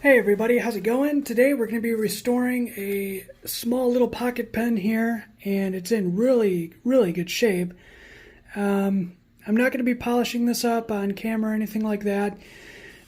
Hey everybody, how's it going? Today we're going to be restoring a small little pocket pen here, and it's in really good shape. I'm not going to be polishing this up on camera or anything like that,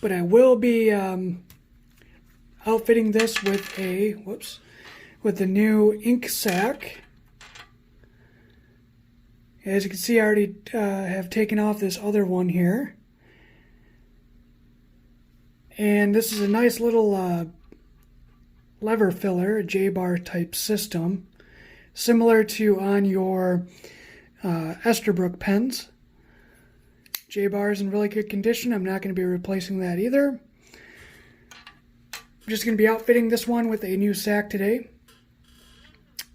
but I will be outfitting this with the new ink sac. As you can see, I already have taken off this other one here. And this is a nice little lever filler, a J-bar type system, similar to on your Esterbrook pens. J-bar is in really good condition. I'm not going to be replacing that either. I'm just going to be outfitting this one with a new sac today.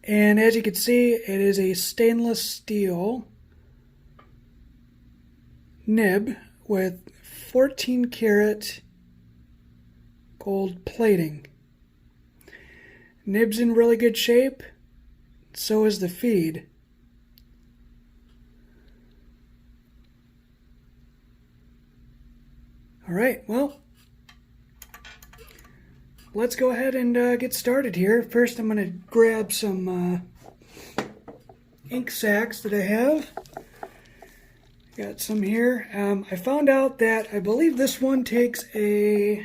And as you can see, it is a stainless steel nib with 14 karat gold plating. Nib's in really good shape, so is the feed. Alright, well, let's go ahead and get started here. First I'm going to grab some ink sacs that I have. Got some here. I found out that I believe this one takes a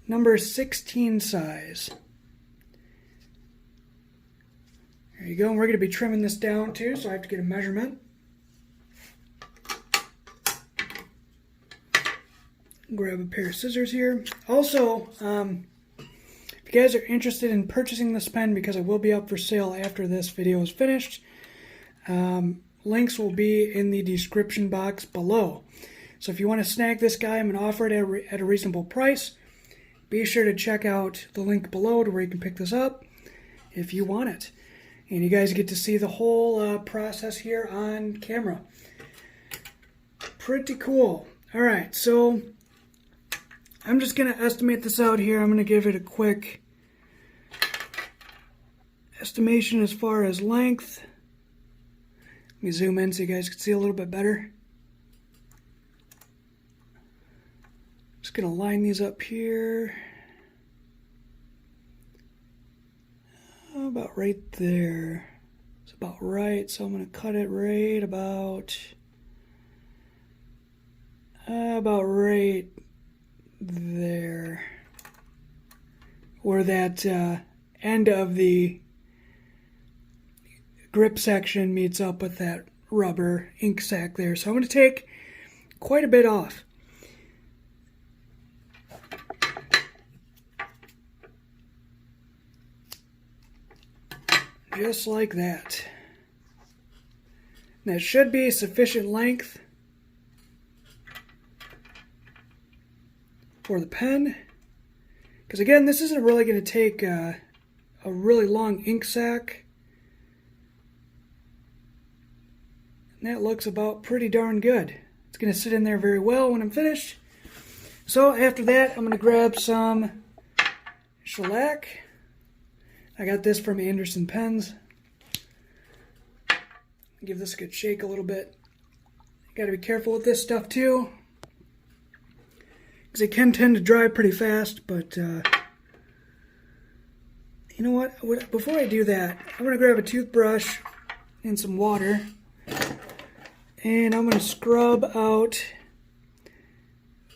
number 16 size. There you go. And we're going to be trimming this down too, so I have to get a measurement. Grab a pair of scissors here. Also, if you guys are interested in purchasing this pen, because it will be up for sale after this video is finished, links will be in the description box below. So if you want to snag this guy, I'm going to offer it at a reasonable price. Be sure to check out the link below to where you can pick this up if you want it. And you guys get to see the whole process here on camera. Pretty cool. Alright, so I'm just going to estimate this out here. I'm going to give it a quick estimation as far as length. Let me zoom in so you guys can see a little bit better. Just going to line these up here. About right there. It's about right, so I'm going to cut it right about right there. Where that end of the grip section meets up with that rubber ink sac there. So I'm going to take quite a bit off. Just like that. And that should be sufficient length for the pen. Because again, this isn't really going to take a really long ink sac. And that looks about pretty darn good. It's going to sit in there very well when I'm finished. So after that, I'm going to grab some shellac. I got this from Anderson Pens. Give this a good shake a little bit. Got to be careful with this stuff too, because it can tend to dry pretty fast. But you know what? Before I do that, I'm going to grab a toothbrush and some water, and I'm going to scrub out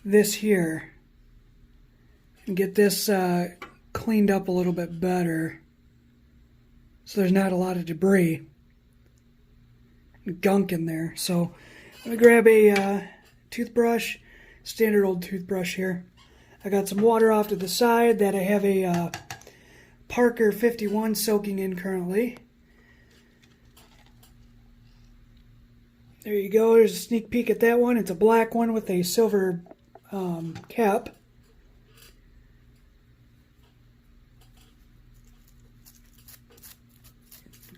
this here and get this cleaned up a little bit better, so there's not a lot of debris and gunk in there. So I'm going to grab a toothbrush, standard old toothbrush here. I got some water off to the side that I have a Parker 51 soaking in currently. There you go. There's a sneak peek at that one. It's a black one with a silver cap.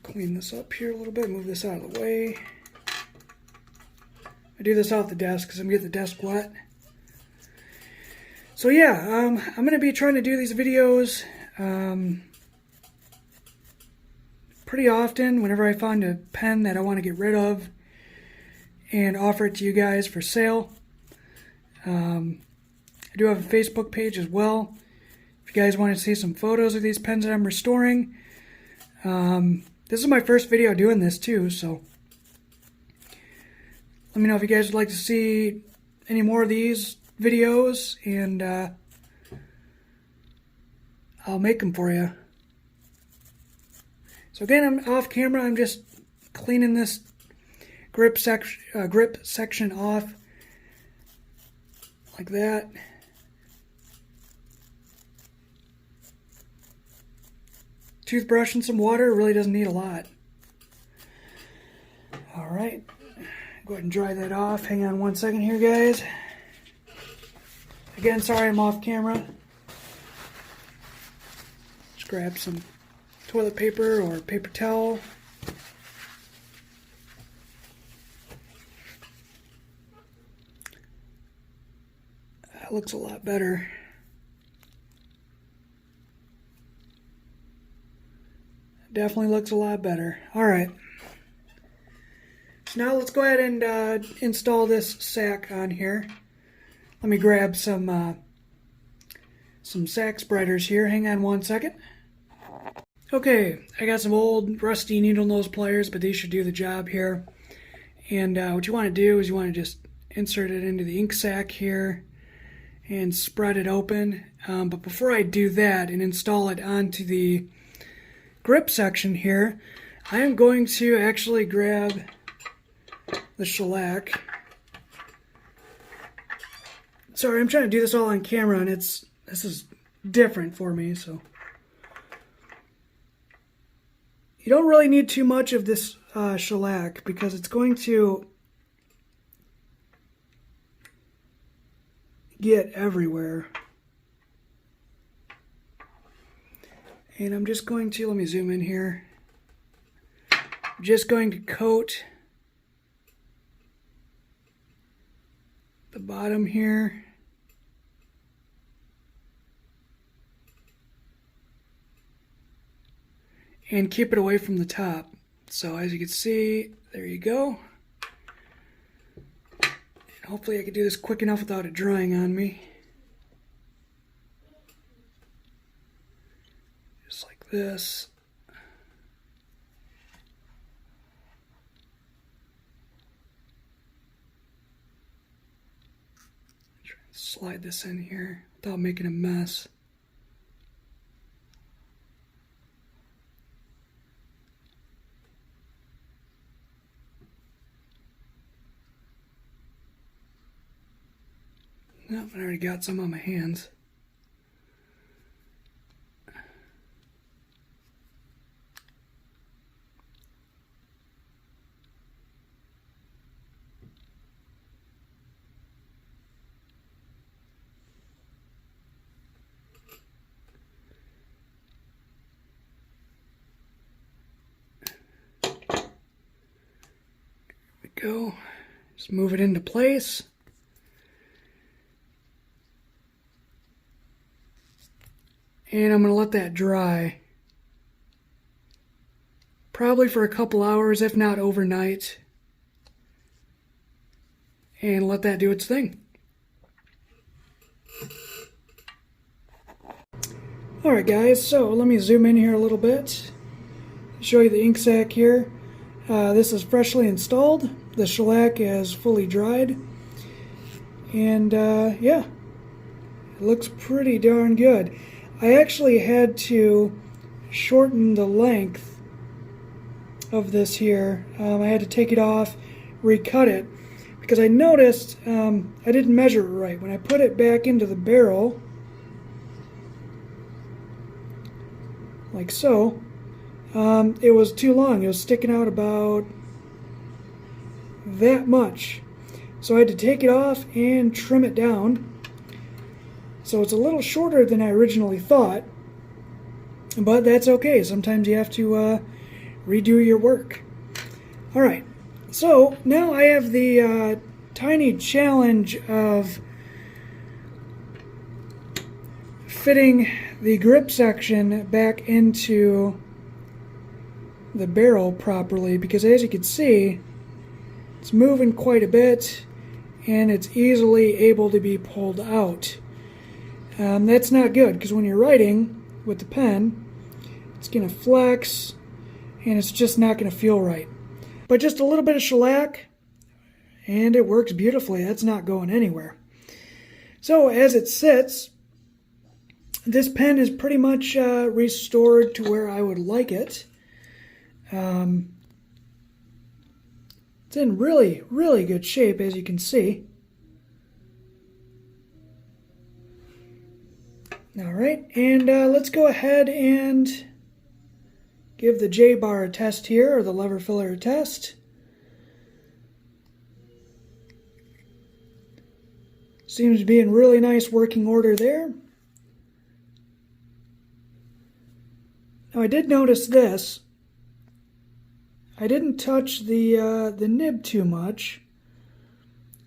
Clean this up here a little bit, move this out of the way. I do this off the desk because I'm getting the desk wet. So yeah, I'm going to be trying to do these videos pretty often whenever I find a pen that I want to get rid of and offer it to you guys for sale. I do have a Facebook page as well. If you guys want to see some photos of these pens that I'm restoring. This is my first video doing this too, so let me know if you guys would like to see any more of these videos, and I'll make them for you. So again, I'm off camera. I'm just cleaning this grip section off like that. Toothbrush and some water. It really doesn't need a lot. Alright, go ahead and dry that off. Hang on one second here, guys. Again, sorry I'm off camera. Just grab some toilet paper or paper towel. That looks a lot better. Definitely looks a lot better. Alright. So now let's go ahead and install this sack on here. Let me grab some sack spreaders here. Hang on one second. Okay, I got some old rusty needle nose pliers, but these should do the job here. And what you want to do is you want to just insert it into the ink sac here and spread it open. But before I do that and install it onto the grip section here, I am going to actually grab the shellac. Sorry, I'm trying to do this all on camera, and this is different for me, so you don't really need too much of this shellac because it's going to get everywhere. And I'm just going to, let me zoom in here. I'm just going to coat the bottom here. And keep it away from the top. So as you can see, there you go. And hopefully I can do this quick enough without it drying on me. Just like this. Try and slide this in here without making a mess. Nope, I already got some on my hands. There we go. Just move it into place. And I'm going to let that dry. Probably for a couple hours, if not overnight. And let that do its thing. Alright guys, so let me zoom in here a little bit. Show you the ink sac here. This is freshly installed. The shellac is fully dried. And yeah, it looks pretty darn good. I actually had to shorten the length of this here. I had to take it off, recut it, because I noticed I didn't measure it right. When I put it back into the barrel, like so, it was too long. It was sticking out about that much. So I had to take it off and trim it down. So it's a little shorter than I originally thought, but that's okay. Sometimes you have to redo your work. Alright, so now I have the tiny challenge of fitting the grip section back into the barrel properly, because as you can see, it's moving quite a bit and it's easily able to be pulled out. That's not good, because when you're writing with the pen, it's going to flex, and it's just not going to feel right. But just a little bit of shellac, and it works beautifully. That's not going anywhere. So as it sits, this pen is pretty much restored to where I would like it. It's in really, really good shape, as you can see. All right, and let's go ahead and give the J-bar a test here, or the lever filler a test. Seems to be in really nice working order there. Now I did notice this. I didn't touch the nib too much,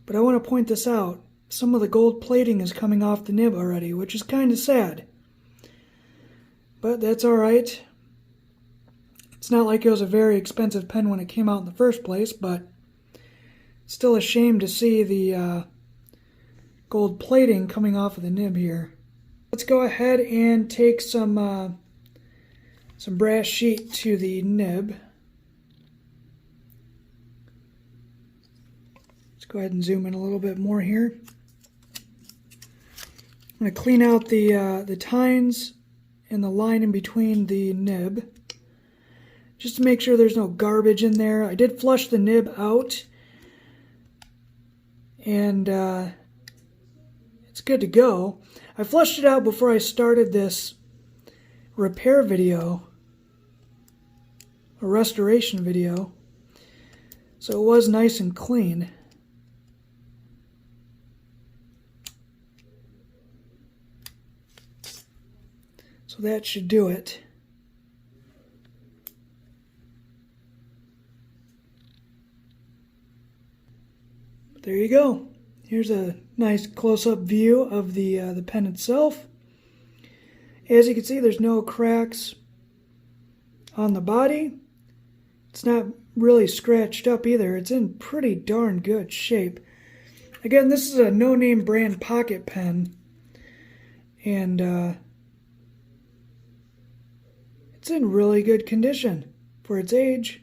but I want to point this out. Some of the gold plating is coming off the nib already, which is kind of sad. But that's alright. It's not like it was a very expensive pen when it came out in the first place, but still a shame to see the gold plating coming off of the nib here. Let's go ahead and take some brass sheet to the nib. Let's go ahead and zoom in a little bit more here. I'm going to clean out the tines and the line in between the nib, just to make sure there's no garbage in there. I did flush the nib out, and it's good to go. I flushed it out before I started this repair video, a restoration video, so it was nice and clean. So that should do it. There you go. Here's a nice close-up view of the pen itself. As you can see, there's no cracks on the body. It's not really scratched up either. It's in pretty darn good shape. Again, this is a no-name brand pocket pen, and it's in really good condition for its age.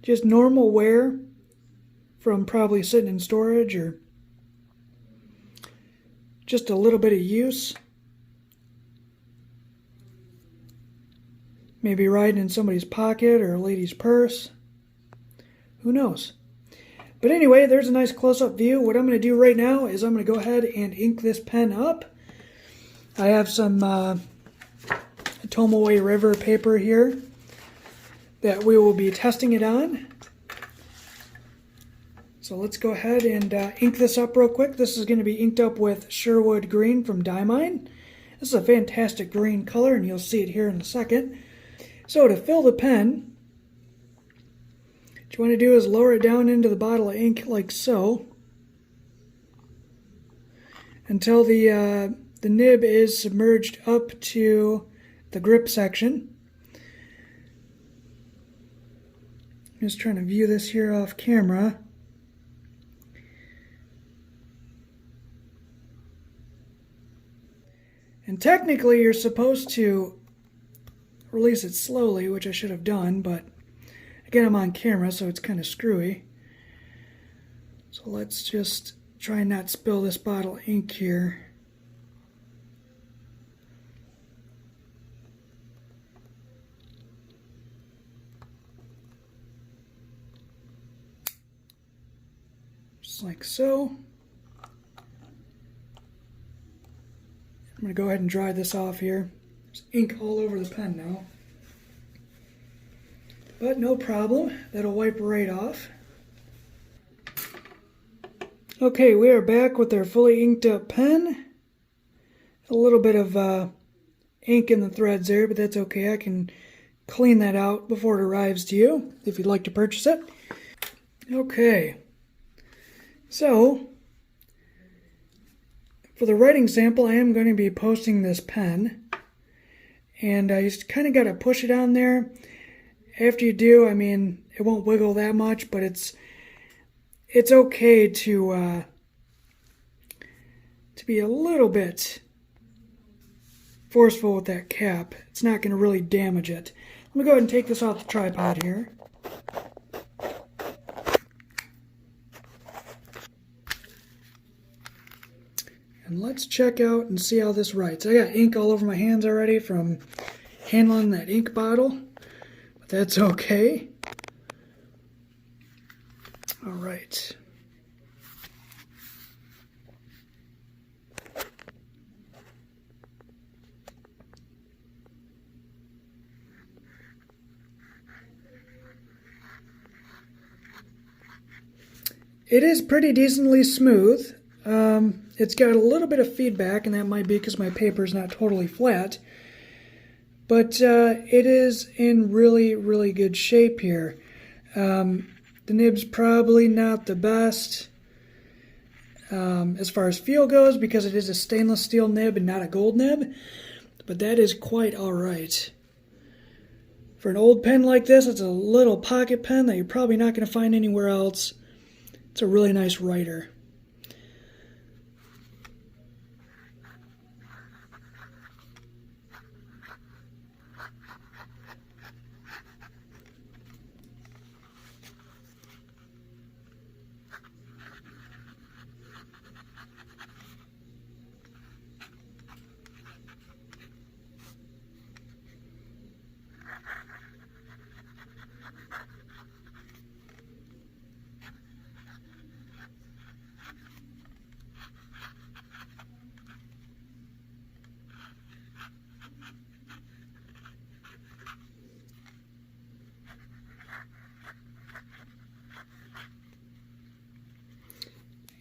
Just normal wear from probably sitting in storage or just a little bit of use. Maybe riding in somebody's pocket or a lady's purse. Who knows? But anyway, there's a nice close-up view. What I'm going to do right now is I'm going to go ahead and ink this pen up. I have some Tomoe River paper here that we will be testing it on. So let's go ahead and ink this up real quick. This is going to be inked up with Sherwood Green from Diamine. This is a fantastic green color, and you'll see it here in a second. So to fill the pen, what you want to do is lower it down into the bottle of ink like so, until the nib is submerged up to the grip section. I'm just trying to view this here off camera. And technically you're supposed to release it slowly, which I should have done, but again, I'm on camera, so it's kind of screwy. So let's just try and not spill this bottle of ink here. Just like so. I'm going to go ahead and dry this off here. There's ink all over the pen now. But no problem, that'll wipe right off. Okay, we are back with our fully inked up pen. A little bit of ink in the threads there, but that's okay. I can clean that out before it arrives to you, if you'd like to purchase it. Okay, so for the writing sample, I am going to be posting this pen, and I just kind of got to push it on there. After you do, I mean, it won't wiggle that much, but it's it's okay to be a little bit forceful with that cap. It's not going to really damage it. Let me go ahead and take this off the tripod here. And let's check out and see how this writes. I got ink all over my hands already from handling that ink bottle, but that's okay. All right. It is pretty decently smooth. It's got a little bit of feedback, and that might be because my paper is not totally flat. But it is in really, really good shape here. The nib's probably not the best as far as feel goes because it is a stainless steel nib and not a gold nib. But that is quite alright. For an old pen like this, it's a little pocket pen that you're probably not going to find anywhere else. It's a really nice writer.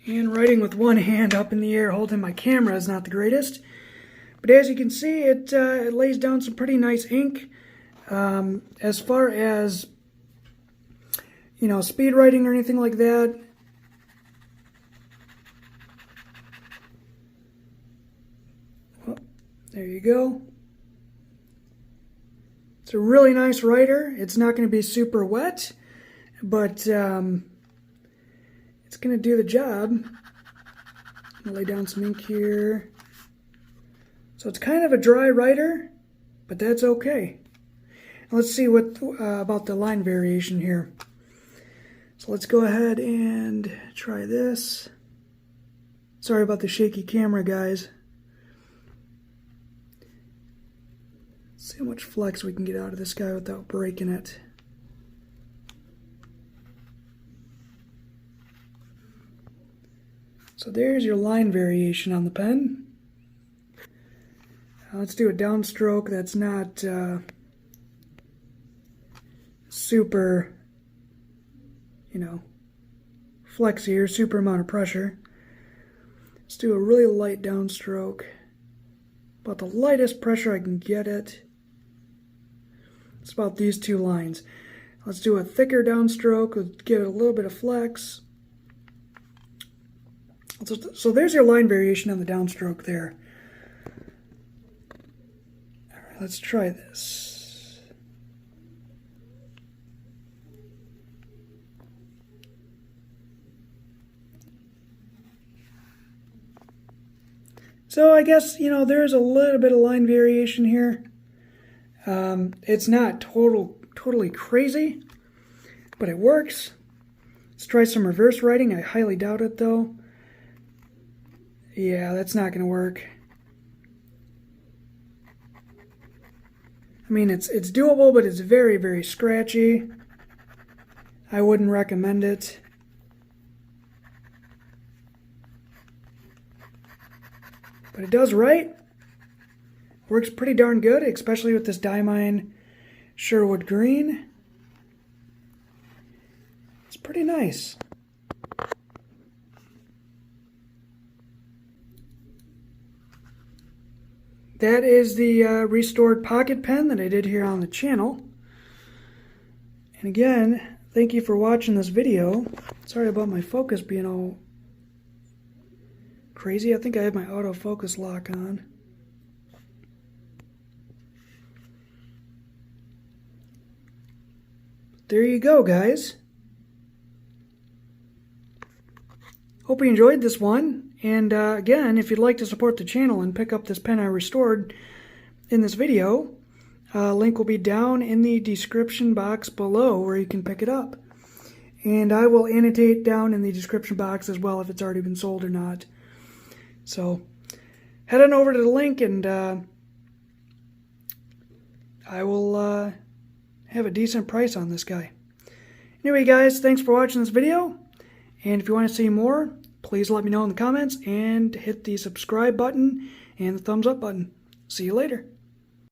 And writing with one hand up in the air holding my camera is not the greatest. But as you can see, it lays down some pretty nice ink. As far as, you know, speed writing or anything like that, well, there you go. It's a really nice writer. It's not going to be super wet, but it's going to do the job. I'm going to lay down some ink here. So it's kind of a dry writer, but that's okay. Now let's see what about the line variation here. So let's go ahead and try this. Sorry about the shaky camera, guys. Let's see how much flex we can get out of this guy without breaking it. So there's your line variation on the pen. Now let's do a downstroke that's not super, you know, flexy or super amount of pressure. Let's do a really light downstroke, about the lightest pressure I can get it. It's about these two lines. Let's do a thicker downstroke, give it a little bit of flex. So there's your line variation on the downstroke there. All right, let's try this. So I guess, you know, there's a little bit of line variation here. It's not totally crazy, but it works. Let's try some reverse writing. I highly doubt it, though. Yeah, that's not going to work. I mean, it's doable, but it's very, very scratchy. I wouldn't recommend it. But it does write. Works pretty darn good, especially with this Diamine Sherwood Green. It's pretty nice. That is the restored pocket pen that I did here on the channel. And again, thank you for watching this video. Sorry about my focus being all crazy. I think I have my autofocus lock on. There you go, guys. hope you enjoyed this one. And again, if you'd like to support the channel and pick up this pen I restored in this video, link will be down in the description box below where you can pick it up. And I will annotate down in the description box as well if it's already been sold or not. So head on over to the link and I will have a decent price on this guy. Anyway guys, thanks for watching this video. And if you want to see more, please let me know in the comments and hit the subscribe button and the thumbs up button. See you later.